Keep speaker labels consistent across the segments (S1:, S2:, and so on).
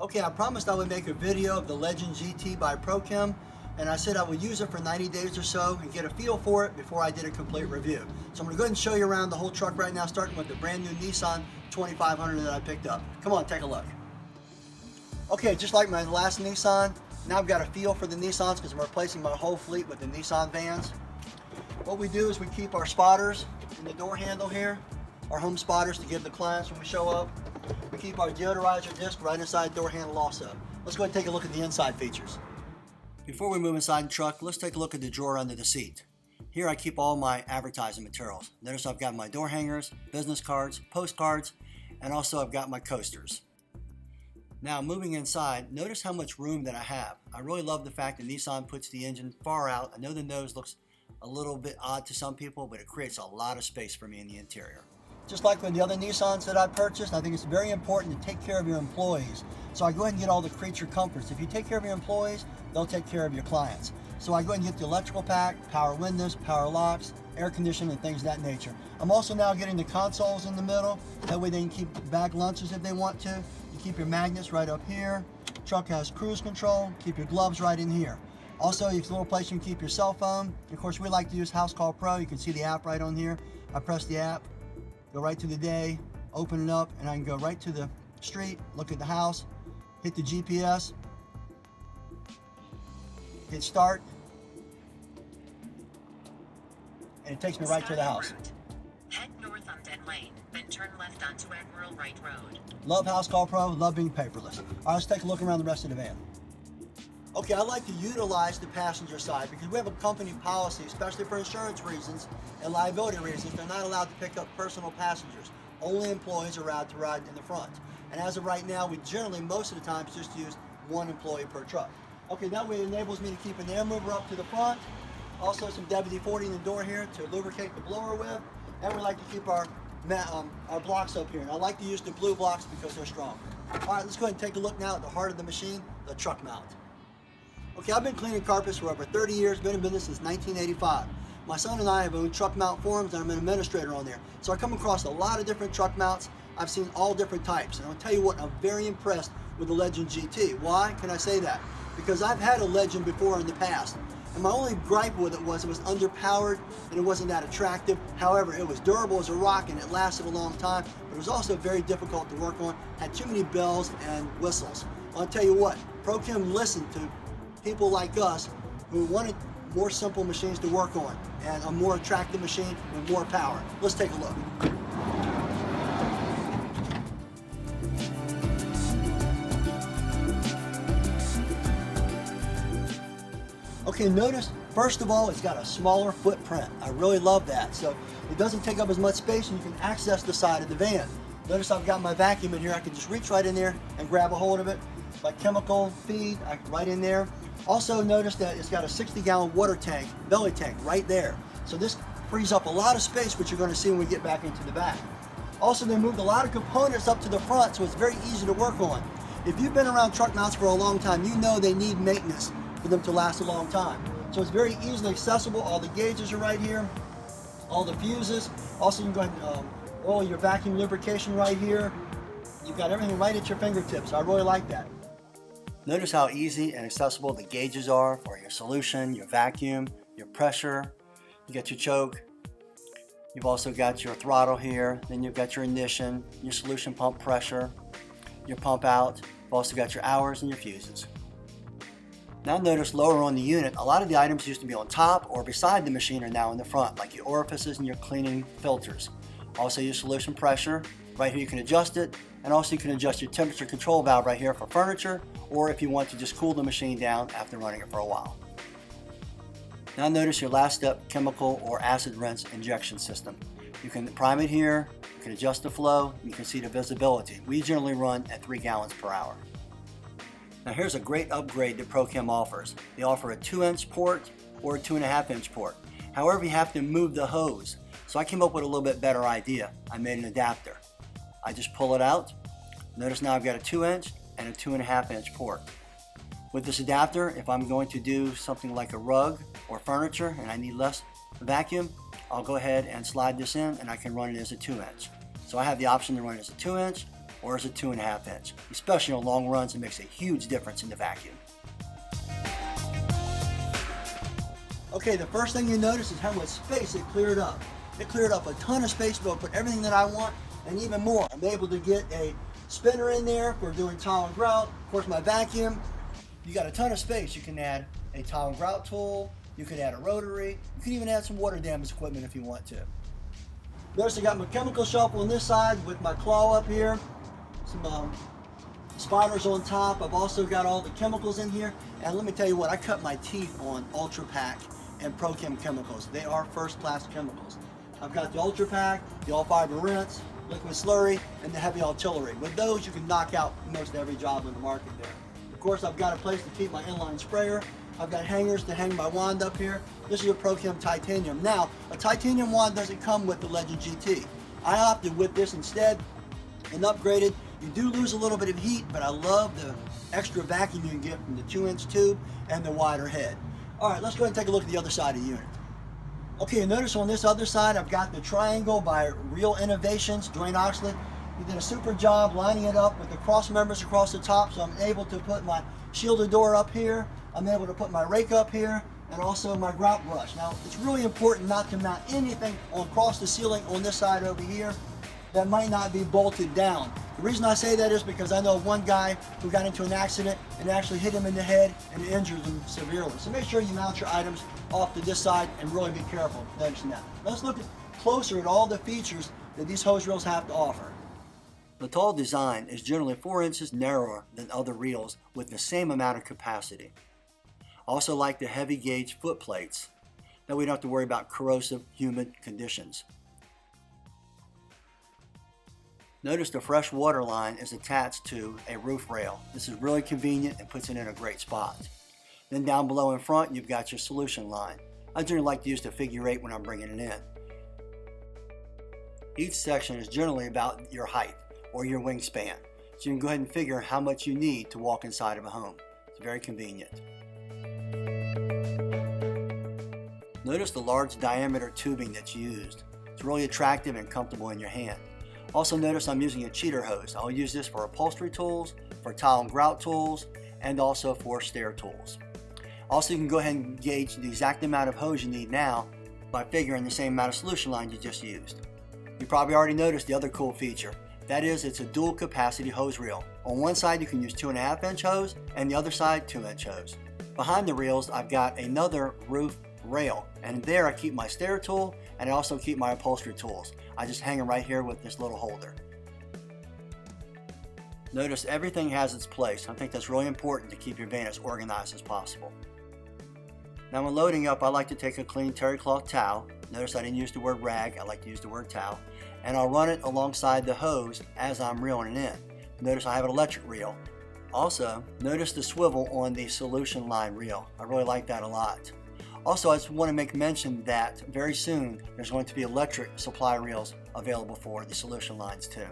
S1: Okay, I promised I would make a video of the Legend GT by Prochem, and I said I would use it for 90 days or so and get a feel for it before I did a complete review. So I'm going to go ahead and show you around the whole truck right now, starting with the brand new Nissan 2500 that I picked up. Come on, take a look. Okay, just like my last Nissan, now I've got a feel for the Nissans because I'm replacing my whole fleet with the Nissan vans. What we do is we keep our spotters in the door handle here, our home spotters to give the clients when we show up. We keep our deodorizer disc right inside the door handle also. Let's go ahead and take a look at the inside features. Before we move inside the truck, let's take a look at the drawer under the seat. Here I keep all my advertising materials. Notice I've got my door hangers, business cards, postcards, and also I've got my coasters. Now moving inside, notice how much room that I have. I really love the fact that Nissan puts the engine far out. I know the nose looks a little bit odd to some people, but it creates a lot of space for me in the interior. Just like with the other Nissans that I purchased, I think it's very important to take care of your employees. So I go ahead and get all the creature comforts. If you take care of your employees, they'll take care of your clients. So I go ahead and get the electrical pack, power windows, power locks, air conditioning, and things of that nature. I'm also now getting the consoles in the middle. That way they can keep bag lunches if they want to. You keep your magnets right up here. Truck has cruise control. Keep your gloves right in here. Also, it's a little place you can keep your cell phone. Of course, we like to use House Call Pro. You can see the app right on here. I press the app, go right to the day, open it up, and I can go right to the street, look at the house, hit the GPS, hit start, and it takes me right to the house.
S2: Head north on Dead Lane, then turn left onto Admiral Wright Road.
S1: Love House Call Pro, love being paperless. All right, let's take a look around the rest of the van. Okay, I like to utilize the passenger side because we have a company policy, especially for insurance reasons and liability reasons. They're not allowed to pick up personal passengers. Only employees are allowed to ride in the front. And as of right now, we generally, most of the time, just use one employee per truck. Okay, that way it enables me to keep an air mover up to the front. Also some WD-40 in the door here to lubricate the blower with. And we like to keep our blocks up here. And I like to use the blue blocks because they're strong. All right, let's go ahead and take a look now at the heart of the machine, the truck mount. Okay, I've been cleaning carpets for over 30 years, been in business since 1985. My son and I have owned truck mount forums and I'm an administrator on there. So I come across a lot of different truck mounts. I've seen all different types. And I'll tell you what, I'm very impressed with the Legend GT. Why can I say that? Because I've had a Legend before in the past. And my only gripe with it was underpowered and it wasn't that attractive. However, it was durable as a rock and it lasted a long time. But it was also very difficult to work on. Had too many bells and whistles. I'll tell you what, Prochem listened to people like us who wanted more simple machines to work on and a more attractive machine with more power. Let's take a look. Okay, notice, first of all, it's got a smaller footprint. I really love that. So it doesn't take up as much space and you can access the side of the van. Notice I've got my vacuum in here. I can just reach right in there and grab a hold of it. My chemical feed, right in there. Also notice that it's got a 60-gallon water tank, belly tank, right there. So this frees up a lot of space, which you're going to see when we get back into the back. Also, they moved a lot of components up to the front, so it's very easy to work on. If you've been around truck mounts for a long time, you know they need maintenance for them to last a long time. So it's very easily accessible. All the gauges are right here, all the fuses. Also, you can go ahead and oil your vacuum lubrication right here. You've got everything right at your fingertips. I really like that. Notice how easy and accessible the gauges are for your solution, your vacuum, your pressure. You got your choke. You've also got your throttle here. Then you've got your ignition, your solution pump pressure, your pump out. You've also got your hours and your fuses. Now notice lower on the unit, a lot of the items used to be on top or beside the machine are now in the front, like your orifices and your cleaning filters. Also your solution pressure. Right here you can adjust it, and also you can adjust your temperature control valve right here for furniture, or if you want to just cool the machine down after running it for a while. Now notice your last step chemical or acid rinse injection system. You can prime it here, you can adjust the flow, and you can see the visibility. We generally run at 3 gallons per hour. Now here's a great upgrade that Prochem offers. They offer a 2-inch port or a 2.5-inch port. However, you have to move the hose. So I came up with a little bit better idea. I made an adapter. I just pull it out. Notice now I've got a 2-inch and a 2.5-inch port. With this adapter, if I'm going to do something like a rug or furniture and I need less vacuum, I'll go ahead and slide this in and I can run it as a 2-inch. So I have the option to run it as a 2-inch or is it 2.5 inch? Especially on long runs, it makes a huge difference in the vacuum. Okay, the first thing you notice is how much space it cleared up. It cleared up a ton of space, but put everything that I want and even more. I'm able to get a spinner in there for doing tile and grout. Of course, my vacuum, you got a ton of space. You can add a tile and grout tool, you could add a rotary, you can even add some water damage equipment if you want to. Notice I got my chemical shelf on this side with my claw up here, some spiders on top. I've also got all the chemicals in here, and let me tell you what, I cut my teeth on Ultra Pack and Prochem chemicals. They are first class chemicals. I've got the Ultra Pack, the all fiber rinse, liquid slurry, and the heavy artillery. With those, you can knock out most every job in the market there. Of course, I've got a place to keep my inline sprayer. I've got hangers to hang my wand up here. This is a Prochem titanium. Now, a titanium wand doesn't come with the Legend GT. I opted with this instead and upgraded. You do lose a little bit of heat, but I love the extra vacuum you can get from the 2-inch tube and the wider head. All right, let's go ahead and take a look at the other side of the unit. Okay, and notice on this other side, I've got the Triangle by Real Innovations, Dwayne Oxley. He did a super job lining it up with the cross members across the top, so I'm able to put my shielded door up here. I'm able to put my rake up here, and also my grout brush. Now, it's really important not to mount anything across the ceiling on this side over here that might not be bolted down. The reason I say that is because I know one guy who got into an accident and actually hit him in the head and injured him severely. So make sure you mount your items off to this side and really be careful. Notice that. Let's look closer at all the features that these hose reels have to offer. The tall design is generally 4 inches narrower than other reels with the same amount of capacity. I also like the heavy gauge foot plates, that we don't have to worry about corrosive, humid conditions. Notice the fresh water line is attached to a roof rail. This is really convenient and puts it in a great spot. Then down below in front, you've got your solution line. I generally like to use the figure 8 when I'm bringing it in. Each section is generally about your height or your wingspan, so you can go ahead and figure how much you need to walk inside of a home. It's very convenient. Notice the large diameter tubing that's used. It's really attractive and comfortable in your hand. Also notice I'm using a cheater hose. I'll use this for upholstery tools, for tile and grout tools, and also for stair tools. Also, you can go ahead and gauge the exact amount of hose you need now by figuring the same amount of solution line you just used. You probably already noticed the other cool feature. That is, it's a dual capacity hose reel. On one side you can use 2.5 inch hose, and the other side 2-inch hose. Behind the reels I've got another roof rail, and there I keep my stair tool and I also keep my upholstery tools. I just hang them right here with this little holder. Notice everything has its place. I think that's really important to keep your van as organized as possible. Now when loading up, I like to take a clean terry cloth towel. Notice I didn't use the word rag, I like to use the word towel. And I'll run it alongside the hose as I'm reeling it in. Notice I have an electric reel. Also, notice the swivel on the solution line reel. I really like that a lot. Also, I just want to make mention that very soon there's going to be electric supply reels available for the solution lines too.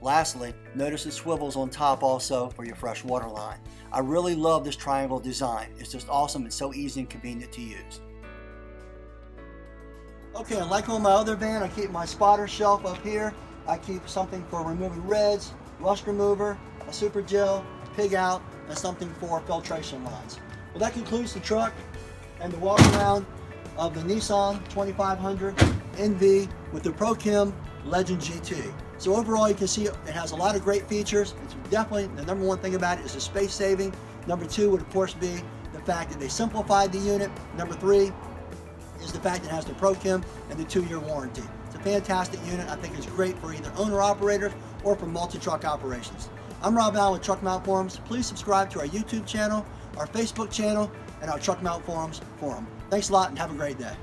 S1: Lastly, notice the swivels on top also for your fresh water line. I really love this triangle design. It's just awesome and so easy and convenient to use. Okay, like on my other van, I keep my spotter shelf up here. I keep something for removing reds, rust remover, a super gel, pig out, and something for filtration lines. Well, that concludes the truck and the walk around of the Nissan 2500 NV with the Prochem Legend GT. So overall, you can see it has a lot of great features. It's definitely, the number one thing about it is the space saving. Number two would of course be the fact that they simplified the unit. Number three is the fact that it has the Prochem and the 2-year warranty. It's a fantastic unit. I think it's great for either owner-operators or for multi-truck operations. I'm Rob Allen with Truck Mount Forums. Please subscribe to our YouTube channel, our Facebook channel, and our Truck Mount Forums forum. Thanks a lot and have a great day.